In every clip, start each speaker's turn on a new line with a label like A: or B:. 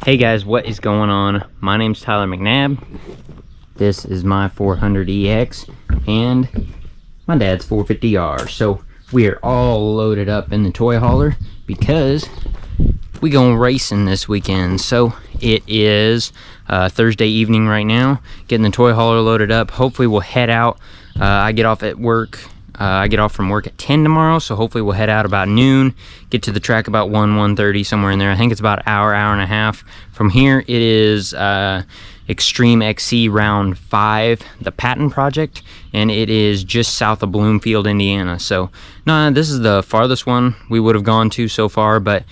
A: Hey guys, what is going on? My name's Tyler McNabb. This is my 400EX and my dad's 450R. So we are all loaded up in the toy hauler because we going racing this weekend. So it is Thursday evening right now, getting the toy hauler loaded up. Hopefully we'll head out. I get off from work at 10 tomorrow, so hopefully we'll head out about noon, get to the track about 1:30, somewhere in there. I think it's about an hour and a half. From here, it is Extreme XC Round 5, the Patton project, and it is just south of Bloomfield, Indiana. So, this is the farthest one we would have gone to so far, but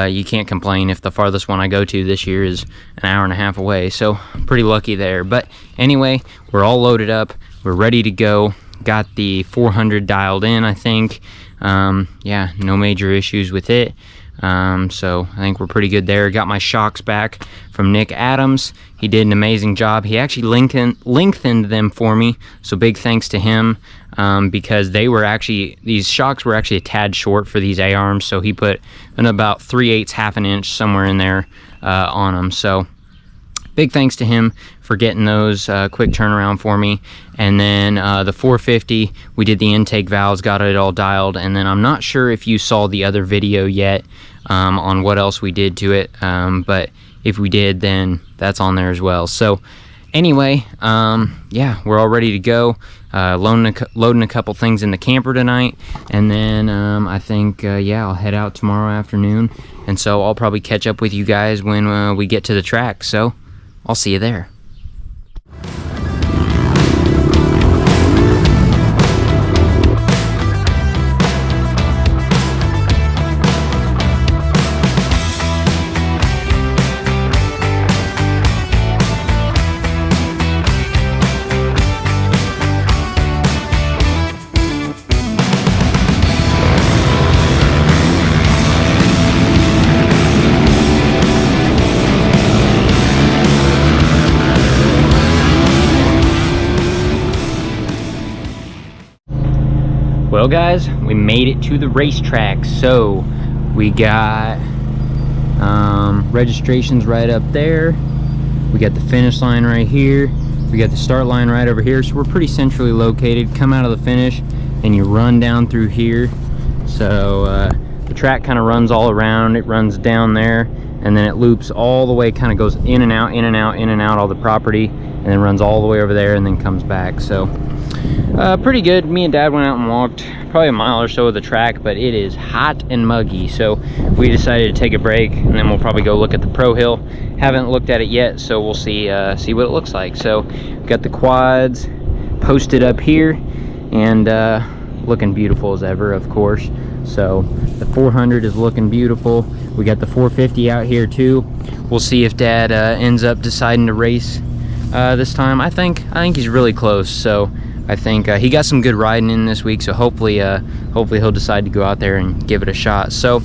A: you can't complain if the farthest one I go to this year is an hour and a half away, so pretty lucky there. But anyway, we're all loaded up, we're ready to go. Got the 400 dialed in, I think. Yeah, no major issues with it. So I think we're pretty good there. Got my shocks back from Nick Adams. He did an amazing job. He actually lengthened them for me, so big thanks to him, because these shocks were actually a tad short for these A-arms, so he put in about 3/8, half an inch, somewhere in there on them. So big thanks to him for getting those quick turnaround for me. And then the 450, we did the intake valves, got it all dialed. And then I'm not sure if you saw the other video yet on what else we did to it, but if we did, then that's on there as well. So anyway, yeah, we're all ready to go. Loading a couple things in the camper tonight, and then I think yeah, I'll head out tomorrow afternoon. And so I'll probably catch up with you guys when we get to the track. So I'll see you there. Well guys, we made it to the racetrack. So we got registrations right up there, we got the finish line right here, we got the start line right over here, so we're pretty centrally located. Come out of the finish and you run down through here. So the track kind of runs all around, it runs down there, and then it loops all the way, kind of goes in and out, in and out, in and out all the property, and then runs all the way over there and then comes back. So pretty good. Me and Dad went out and walked probably a mile or so of the track, but it is hot and muggy, so we decided to take a break, and then we'll probably go look at the Pro Hill. Haven't looked at it yet, so we'll see what it looks like. So got the quads posted up here, and looking beautiful as ever, of course. So the 400 is looking beautiful. We got the 450 out here too. We'll see if Dad ends up deciding to race this time. I think he's really close, so I think he got some good riding in this week, so hopefully he'll decide to go out there and give it a shot. So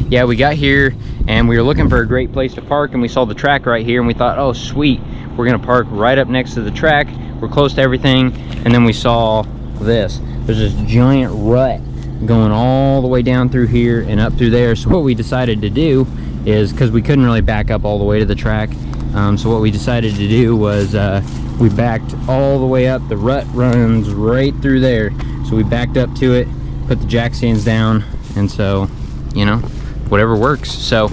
A: yeah, we got here and we were looking for a great place to park, and we saw the track right here, and we thought, oh sweet, we're gonna park right up next to the track, we're close to everything. And then we saw this, there's this giant rut going all the way down through here and up through there. So what we decided to do is, because we couldn't really back up all the way to the track, so what we decided to do was we backed all the way up. The rut runs right through there, so we backed up to it, put the jack stands down, and so, you know, whatever works. So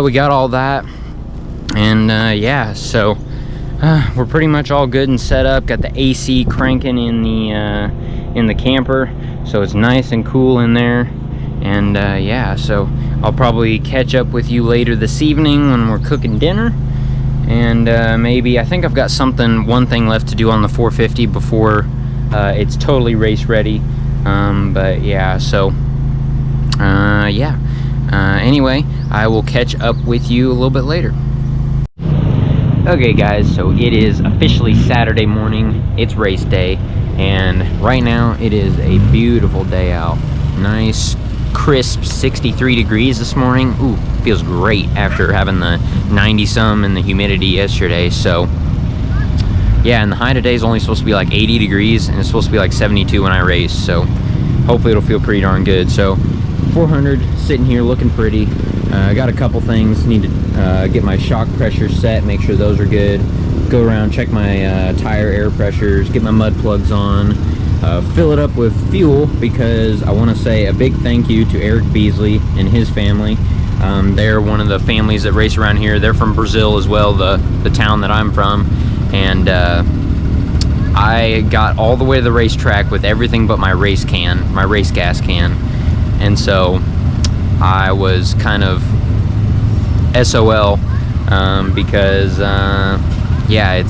A: we got all that, and yeah, so we're pretty much all good and set up. Got the AC cranking in the camper, so it's nice and cool in there. And yeah, so I'll probably catch up with you later this evening when we're cooking dinner. And maybe, I think I've got one thing left to do on the 450 before it's totally race ready. But yeah, so yeah, anyway, I will catch up with you a little bit later. Okay guys, so it is officially Saturday morning. It's race day, and right now it is a beautiful day out. Nice crisp 63 degrees this morning. Ooh, feels great after having the 90 some and the humidity yesterday. So yeah, and the high today is only supposed to be like 80 degrees, and it's supposed to be like 72 when I race, so hopefully it'll feel pretty darn good. So 400 sitting here looking pretty. I got a couple things. Need to get my shock pressure set, make sure those are good. Go around, check my tire air pressures, get my mud plugs on, fill it up with fuel, because I want to say a big thank you to Eric Beasley and his family. They're one of the families that race around here. They're from Brazil as well, the town that I'm from. And I got all the way to the racetrack with everything but my race gas can. And so I was kind of SOL, because yeah,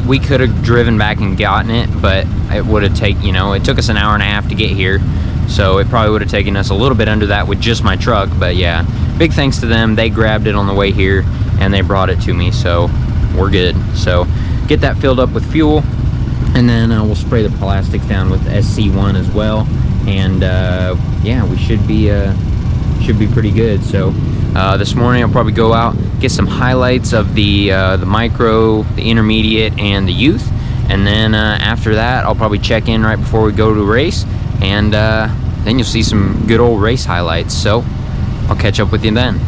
A: we could have driven back and gotten it, but it would have it took us an hour and a half to get here, so it probably would have taken us a little bit under that with just my truck. But yeah, big thanks to them. They grabbed it on the way here and they brought it to me, so we're good. So get that filled up with fuel, and then we'll spray the plastics down with SC1 as well, and yeah, we should be pretty good. So this morning I'll probably go out, get some highlights of the micro, the intermediate, and the youth, and then after that I'll probably check in right before we go to race, and then you'll see some good old race highlights. So I'll catch up with you then.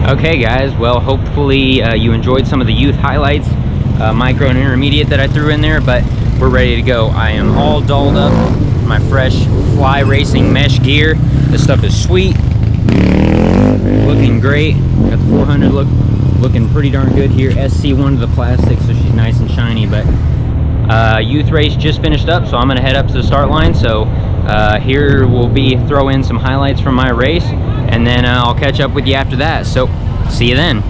A: Okay guys, well hopefully you enjoyed some of the youth highlights, micro and intermediate that I threw in there, but we're ready to go. I am all dolled up, my fresh Fly Racing mesh gear. This stuff is sweet, looking great. Got the 400 looking pretty darn good here. SC1 to the plastic, so she's nice and shiny. But youth race just finished up, so I'm gonna head up to the start line. So here will be throw in some highlights from my race, and then I'll catch up with you after that. So see you then.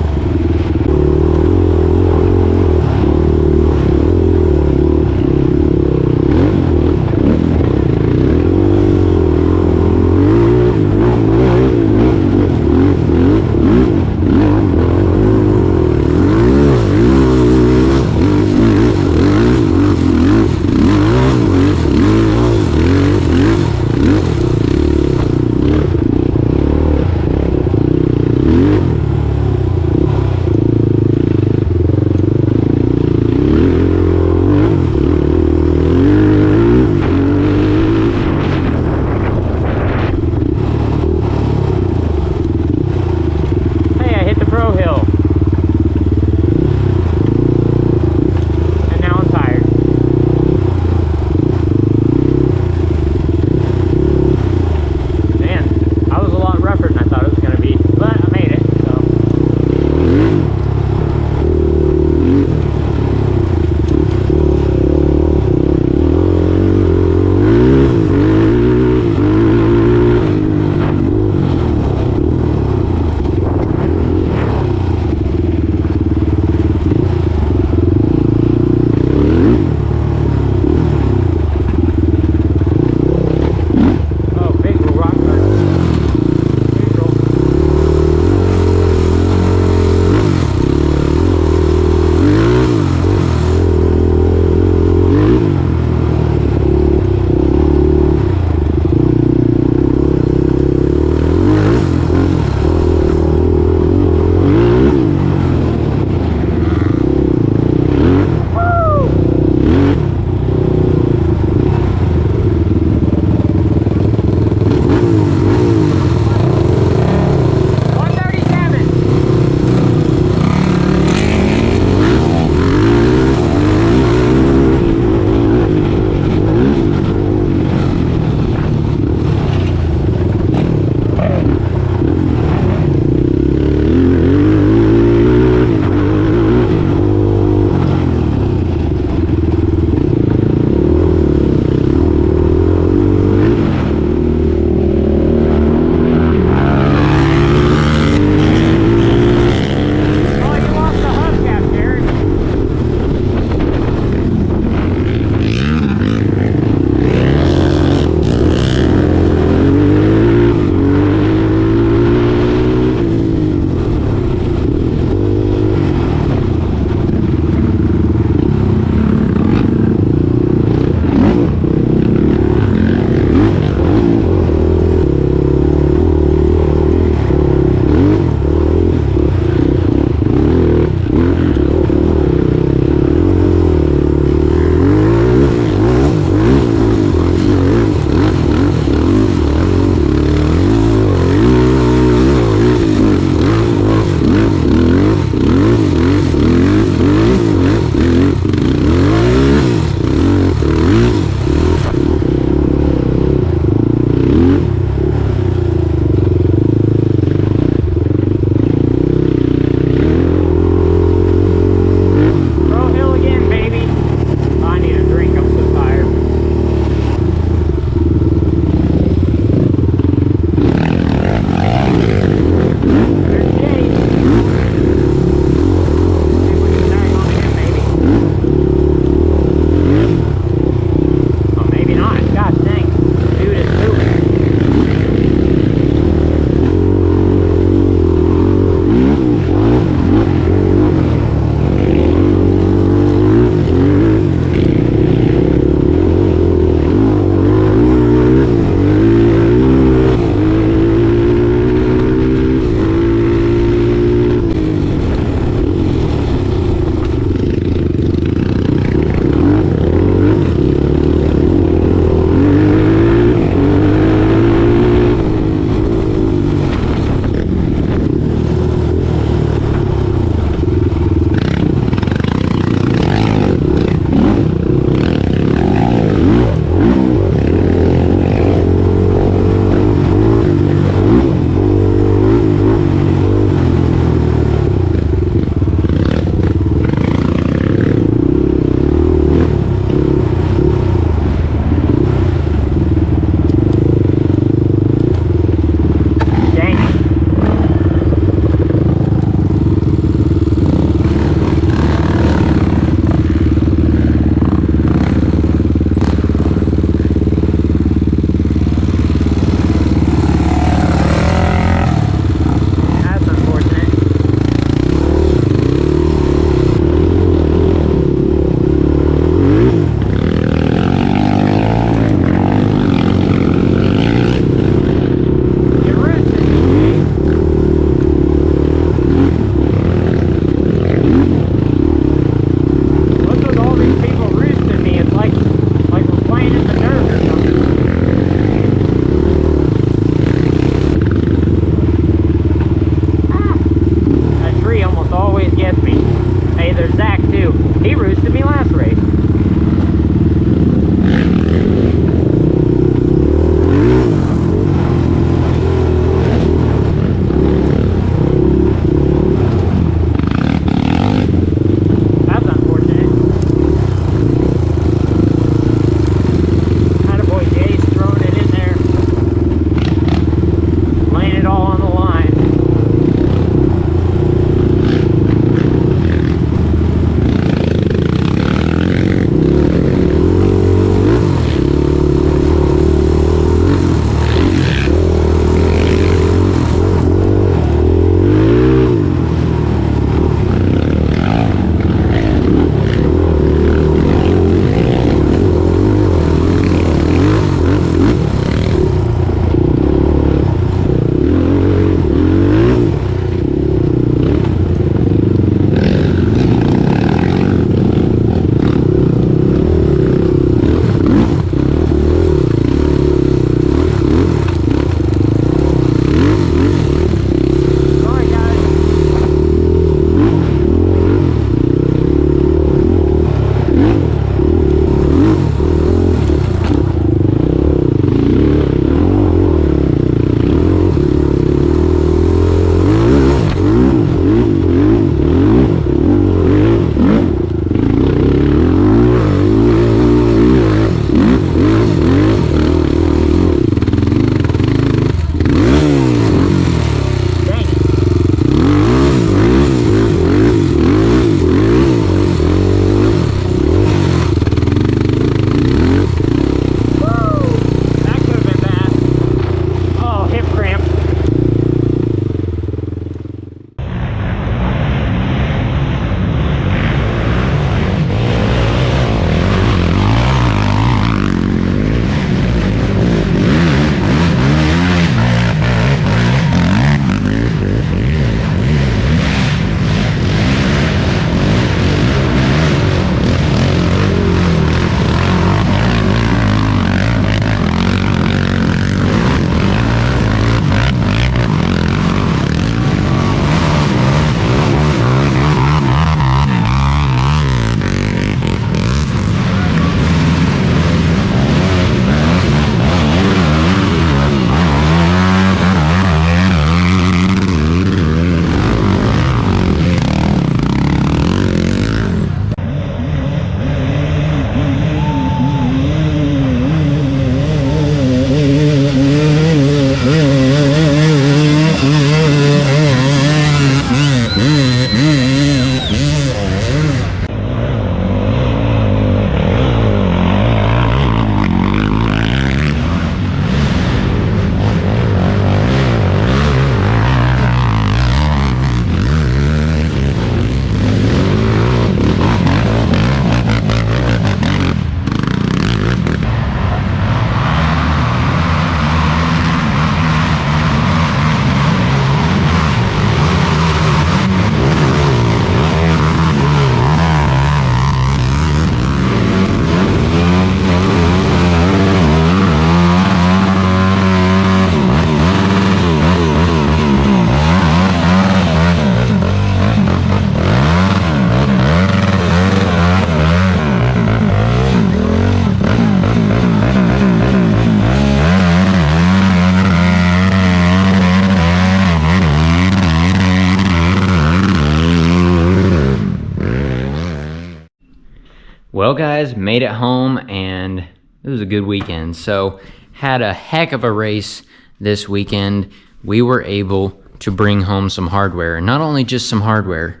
A: Well guys, made it home and it was a good weekend. So had a heck of a race this weekend. We were able to bring home some hardware, and not only just some hardware,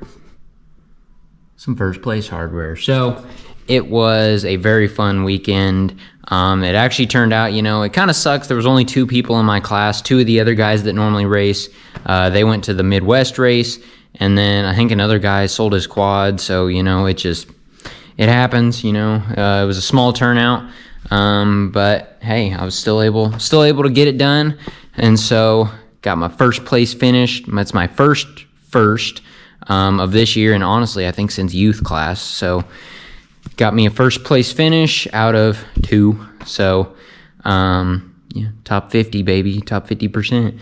A: some first place hardware. So it was a very fun weekend. It actually turned out, it kind of sucks. There was only 2 people in my class. 2 of the other guys that normally race, they went to the Midwest race, and then I think another guy sold his quad. So, it happens, it was a small turnout, but hey, I was still able to get it done, and so got my first place finish. That's my first of this year, and honestly, I think since youth class. So got me a first place finish out of 2. So yeah, top 50, baby, top 50%.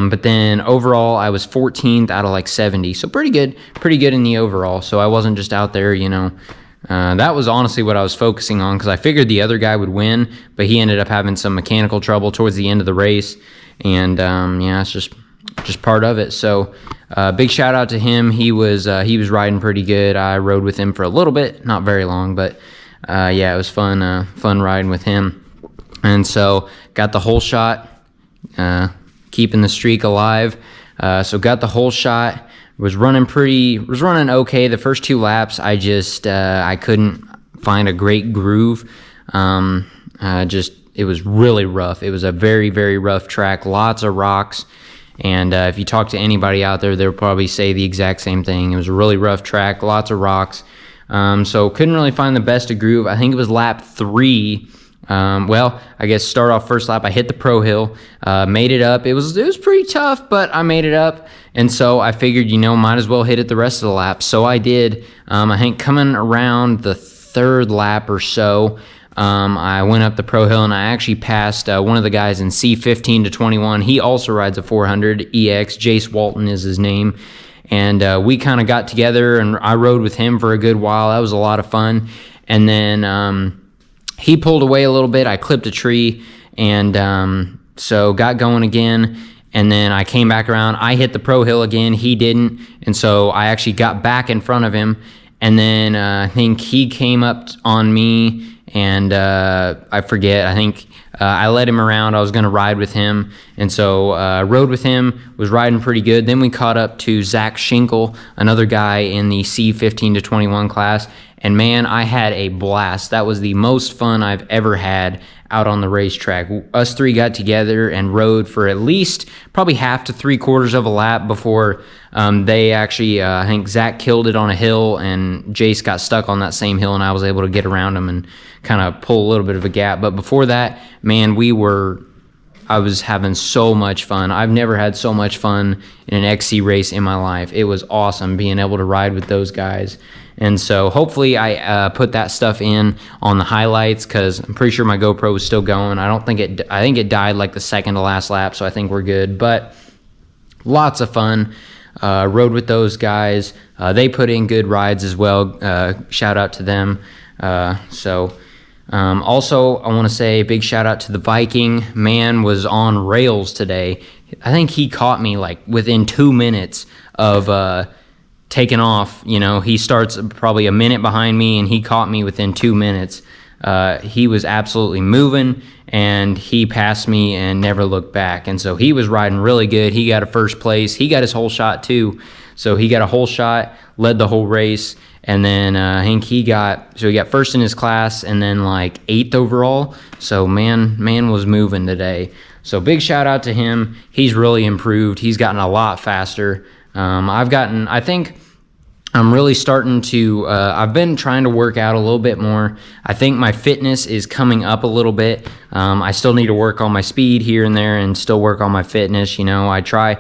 A: But then overall, I was 14th out of like 70, so pretty good in the overall. So I wasn't just out there, that was honestly what I was focusing on, because I figured the other guy would win, but he ended up having some mechanical trouble towards the end of the race, and yeah, it's just part of it. So big shout out to him. He was riding pretty good. I rode with him for a little bit, not very long, but yeah, it was fun riding with him. And so got the whole shot, keeping the streak alive. So got the whole shot. Was running okay. The first 2 laps, I couldn't find a great groove. It was really rough. It was a very, very rough track, lots of rocks. And if you talk to anybody out there, they'll probably say the exact same thing. It was a really rough track, lots of rocks. So couldn't really find the best of groove. I think it was lap 3. Well, I guess start off first lap, I hit the pro hill, made it up. It was pretty tough, but I made it up. And so I figured, might as well hit it the rest of the lap. So I did. I think coming around the 3rd lap or so, I went up the pro hill and I actually passed one of the guys in C15 to 21. He also rides a 400 EX. Jace Walton is his name. And we kind of got together and I rode with him for a good while. That was a lot of fun. And then he pulled away a little bit. I clipped a tree, and so got going again. And then I came back around. I hit the pro hill again. He didn't. And so I actually got back in front of him. And then I think he came up on me, and I forget. I think I led him around. I was going to ride with him. And so rode with him, was riding pretty good. Then we caught up to Zach Schinkel, another guy in the C15 to 21 class. And man, I had a blast. That was the most fun I've ever had out on the racetrack. Us 3 got together and rode for at least probably half to 3/4 of a lap before they actually, I think Zach killed it on a hill, and Jace got stuck on that same hill, and I was able to get around him and kind of pull a little bit of a gap. But before that, man, I was having so much fun. I've never had so much fun in an XC race in my life. It was awesome being able to ride with those guys. And so hopefully I put that stuff in on the highlights, because I'm pretty sure my GoPro was still going. I think it died like the 2nd to last lap, so I think we're good. But lots of fun. Rode with those guys. They put in good rides as well. Shout out to them. Also, I want to say a big shout out to the Viking. Man was on rails today. I think he caught me like within 2 minutes of taking off. He starts probably a minute behind me, and he caught me within 2 minutes. He was absolutely moving, and he passed me and never looked back. And so he was riding really good. He got a first place. He got his whole shot too. So he got a whole shot, led the whole race. And then I think he got first in his class, and then like 8th overall. So man was moving today. So big shout out to him. He's really improved. He's gotten a lot faster. I think I'm really starting to, I've been trying to work out a little bit more. I think my fitness is coming up a little bit. I still need to work on my speed here and there, and still work on my fitness. I try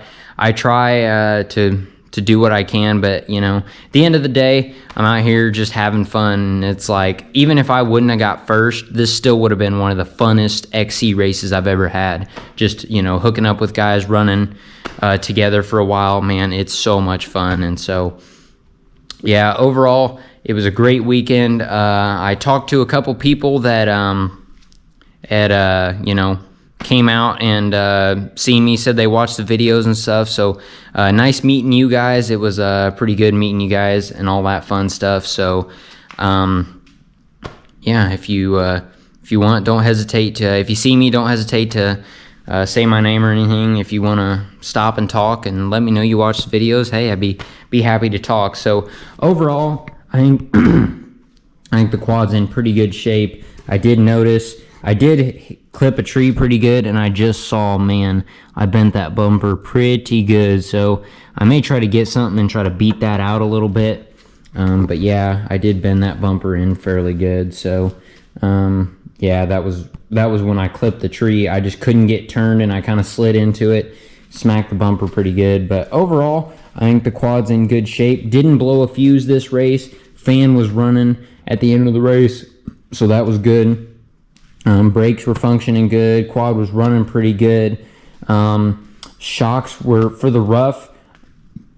A: to do what I can, but at the end of the day, I'm out here just having fun. It's like, even if I wouldn't have got first, this still would have been one of the funnest XC races I've ever had. Just hooking up with guys, running together for a while, man, it's so much fun. And so yeah, overall it was a great weekend. I talked to a couple people that came out and seen me, said they watched the videos and stuff. So nice meeting you guys. It was pretty good meeting you guys and all that fun stuff. So yeah, if you want, don't hesitate to, if you see me, don't hesitate to say my name or anything. If you want to stop and talk and let me know you watch the videos, hey, I'd be happy to talk. So overall, I think I think the quad's in pretty good shape. I did notice I did clip a tree pretty good, and I just saw, man, I bent that bumper pretty good. So I may try to get something and try to beat that out a little bit. But yeah, I did bend that bumper in fairly good. So yeah, that was when I clipped the tree. I just couldn't get turned, and I kind of slid into it, smacked the bumper pretty good. But overall, I think the quad's in good shape. Didn't blow a fuse this race. Fan was running at the end of the race, so that was good. Brakes were functioning good. Quad was running pretty good. Shocks were, for the rough,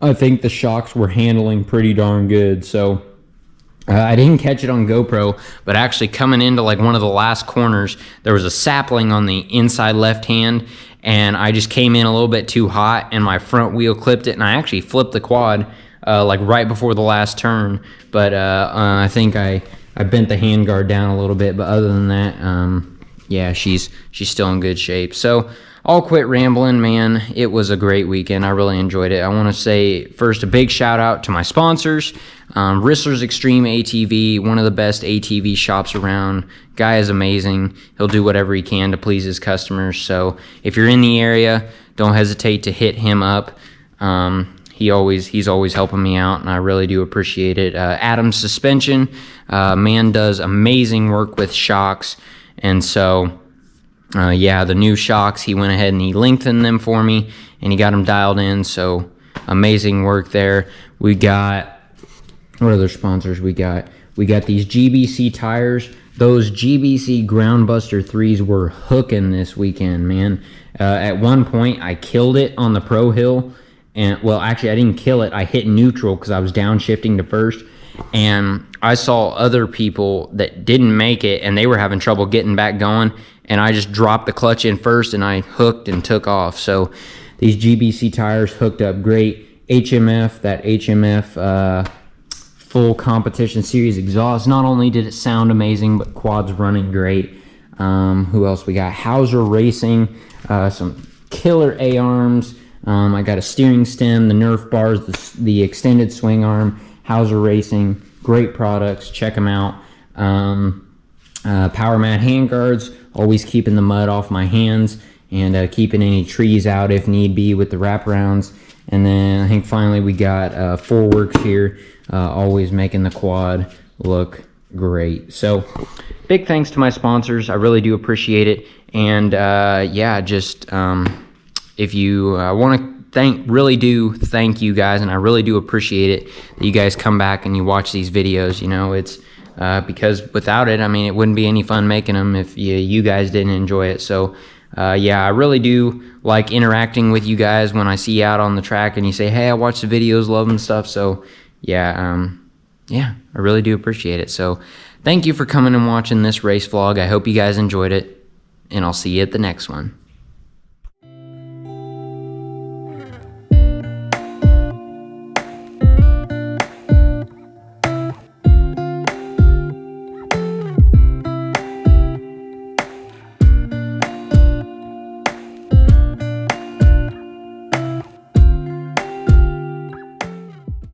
A: I think the shocks were handling pretty darn good. So I didn't catch it on GoPro, but actually coming into like one of the last corners, there was a sapling on the inside left hand, and I just came in a little bit too hot, and my front wheel clipped it, and I actually flipped the quad like right before the last turn. But I think I bent the handguard down a little bit, but other than that, yeah, she's still in good shape. So I'll quit rambling, man. It was a great weekend. I really enjoyed it. I want to say first a big shout out to my sponsors. Rissler's Extreme ATV, one of the best ATV shops around. Guy is amazing. He'll do whatever he can to please his customers. So if you're in the area, don't hesitate to hit him up. He's always helping me out, and I really do appreciate it. Adam's Suspension, man does amazing work with shocks, and so yeah, the new shocks, he went ahead and he lengthened them for me, and he got them dialed in. So amazing work there. We got, what other sponsors we got? We got these GBC tires. Those GBC Groundbuster 3s were hooking this weekend, man. At one point, I killed it on the Pro Hill. And well, actually, I didn't kill it. I hit neutral because I was downshifting to first. And I saw other people that didn't make it, and they were having trouble getting back going. And I just dropped the clutch in first, and I hooked and took off. So these GBC tires hooked up great. HMF, that HMF full competition series exhaust. Not only did it sound amazing, but quad's running great. Who else we got? Hauser Racing, some killer A-arms. I got a steering stem, the Nerf bars, the extended swing arm. Hauser Racing, great products. Check them out. Power mat handguards, always keeping the mud off my hands and keeping any trees out if need be with the wraparounds. And then I think finally we got 4Works here, always making the quad look great. So big thanks to my sponsors. I really do appreciate it. And yeah, just if you want to really do thank you guys, and I really do appreciate it that you guys come back and you watch these videos. You know, it's because without it, I mean, it wouldn't be any fun making them if you guys didn't enjoy it. So yeah, I really do like interacting with you guys when I see you out on the track and you say, hey, I watch the videos, love them, stuff. So yeah, yeah, I really do appreciate it. So thank you for coming and watching this race vlog. I hope you guys enjoyed it, and I'll see you at the next one.